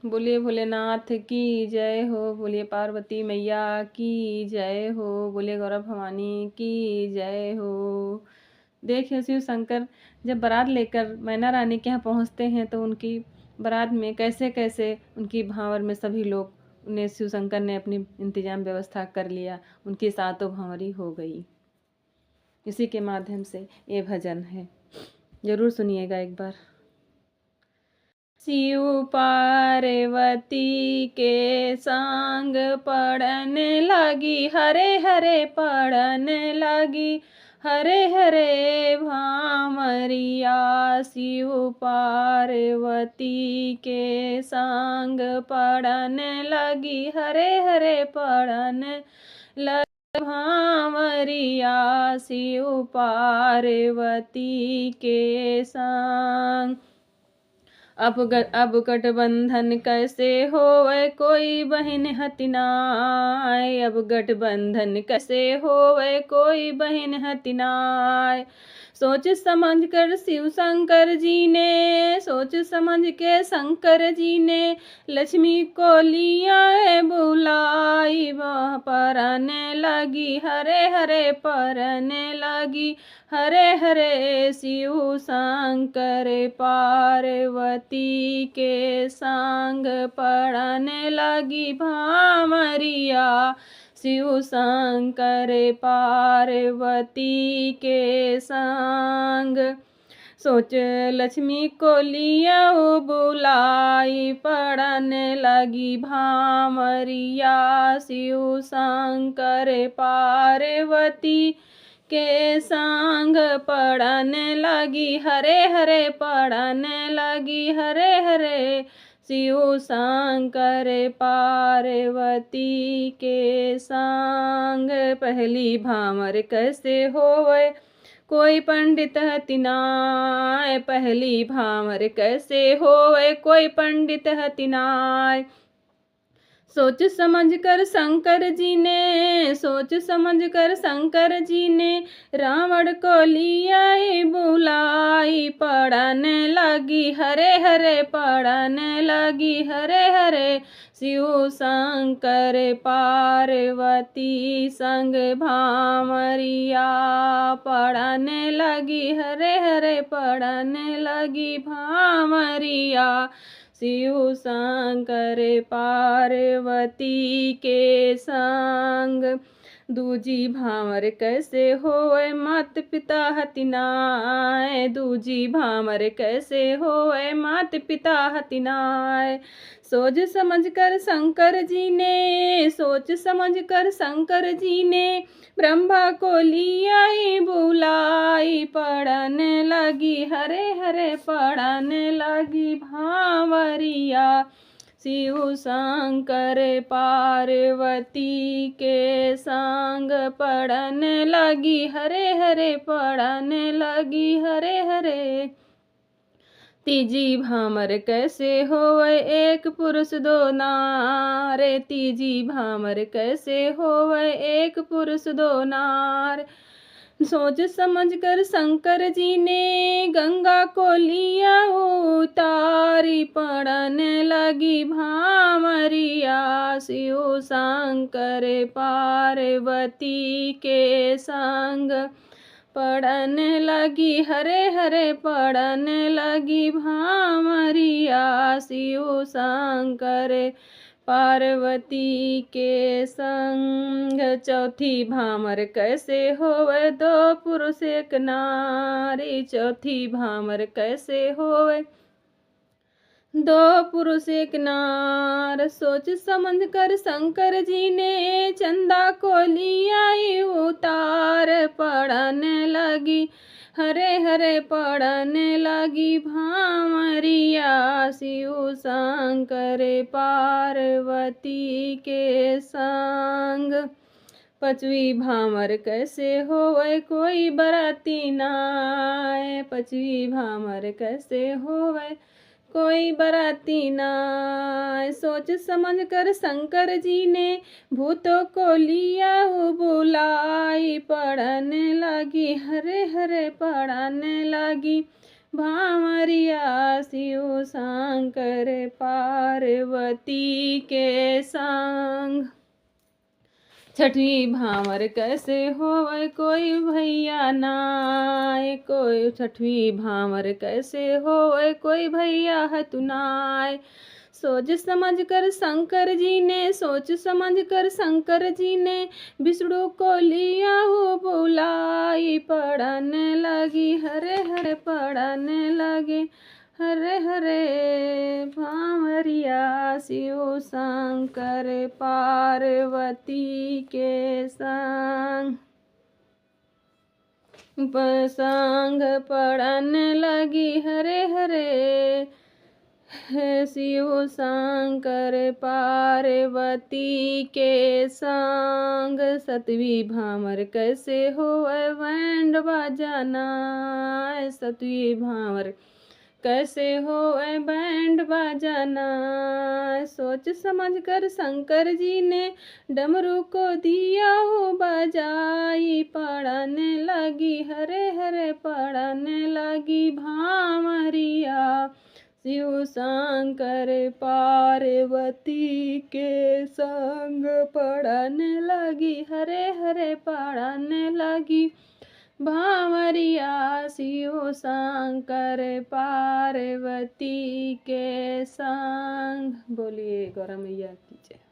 बोलिए भोलेनाथ की जय हो, बोलिए पार्वती मैया की जय हो, बोलिए गौरव भवानी की जय हो। देखिए शिव शंकर जब बारात लेकर मैना रानी के यहाँ पहुँचते हैं तो उनकी बारात में कैसे कैसे उनकी भांवर में सभी लोग ने शिव शंकर ने अपनी इंतजाम व्यवस्था कर लिया, उनकी सातों भंवरी हो गई। इसी के माध्यम से ये भजन है, जरूर सुनिएगा एक बार। शिव पार्वती के संग पड़न लगी, हरे हरे पड़न लगी, हरे हरे भामरिया। शिव पार्वती के संग पड़न लगी, हरे हरे पड़न लगी भामरिया। शिव पार्वती के संग अब गठबंधन कैसे होवे, कोई बहन हतिनाय। अब गठबंधन कैसे होवे, कोई बहन हतिनाय। सोच समझ कर शिव शंकर जी ने, सोच समझ के शंकर जी ने लक्ष्मी को लिया बुलाई। वह परने लगी, हरे हरे परने लगी, हरे हरे। शिव शंकर पार्वती के संग पड़ने लगी भामरिया। शिव शंकर पार्वती के संग सोच लक्ष्मी को लिया बुलाई, पड़ने लगी भामरिया। शिव शंकर पार्वती के संग पड़ने लगी, हरे हरे पड़ने लगी, हरे हरे। शिव शंकर पार्वती के संग पहली भामर कैसे होवे, कोई पंडित हतिनाय। पहली भामर कैसे होवे, कोई पंडित हतिनाय। सोच समझ कर शंकर जी ने, सोच समझ कर शंकर जी ने रावण को लिया बुलाई। पड़ने लगी, हरे हरे पड़ने लगी, हरे हरे। शिव शंकर पार्वती संग भामरिया पड़ने लगी, हरे हरे पड़ने लगी भामरिया। शिव शंकर पार्वती के संग दूजी भामर कैसे होए, मात पिता हतिनाय। दूजी भामर कैसे होए, मात पिता हतिनाय। सोच समझ कर शंकर जी ने, सोच समझ कर शंकर जी ने ब्रह्मा को लिया बुलाई। पड़ने लगी, हरे हरे पड़ने लगी भामरिया। शिव शंकर पार्वती के संग पड़ने लगी, हरे हरे पड़ने लगी, हरे हरे। तीजी भामर कैसे होवे, एक पुरुष दो नार। तीजी भामर कैसे होवे, एक पुरुष दो नार। सोच समझ कर शंकर जी ने गंगा को लिया उतारी। पड़ने लगी भामरिया। शिव शंकर पार्वती के संग पड़ने लगी, हरे हरे पड़ने लगी भामरिया। शिव शंकर पार्वती के संग चौथी भामर कैसे होवे, दो पुरुष एक नारी। चौथी भामर कैसे होवे, दो पुरुष एक नार। सोच समझ कर शंकर जी ने चंदा को लिया उतार। पड़ने लगी, हरे हरे पड़ने लगी भामरिया। शिव शंकर पार्वती के संग पचवी भामर कैसे होवे, कोई बराती नाय। पचवी भामर कैसे होवे, कोई बराती नाय। सोच समझ कर शंकर जी ने भूतों को लिया बुलाई। पड़ने लगी, हरे हरे पड़ने लगी, भांवरिया शिव शंकर पार्वती के संग। छठवीं भांवर कैसे होवे कोई भैया नाय, कोई छठवीं भांवर कैसे होवे कोई भैया है तुनाय। सोच समझ कर शंकर जी ने, सोच समझ कर शंकर जी ने विष्णु को लिया वो बुलाई। पढ़ने लगी हरे हरे पढ़ने लगे, हरे हरे भांवरिया शिव शंकर पार्वती के संग। संग पढ़ने लगी हरे हरे शिव शंकर पार्वती के संग। सतवीं भांवर कैसे होवे बैंड बजाना, सतवीं भांवर कैसे होवे बैंड बजाना। सोच समझ कर शंकर जी ने डमरू को दिया वो बजाई। पढ़ने लगी हरे हरे पढ़ने लगी भांवरिया शिव शंकर पार्वती के संग। पढ़ने लगी हरे हरे पढ़ने लगी भांवरिया शिव शंकर पार्वती के संग। बोलिए गौरा मैया की जय।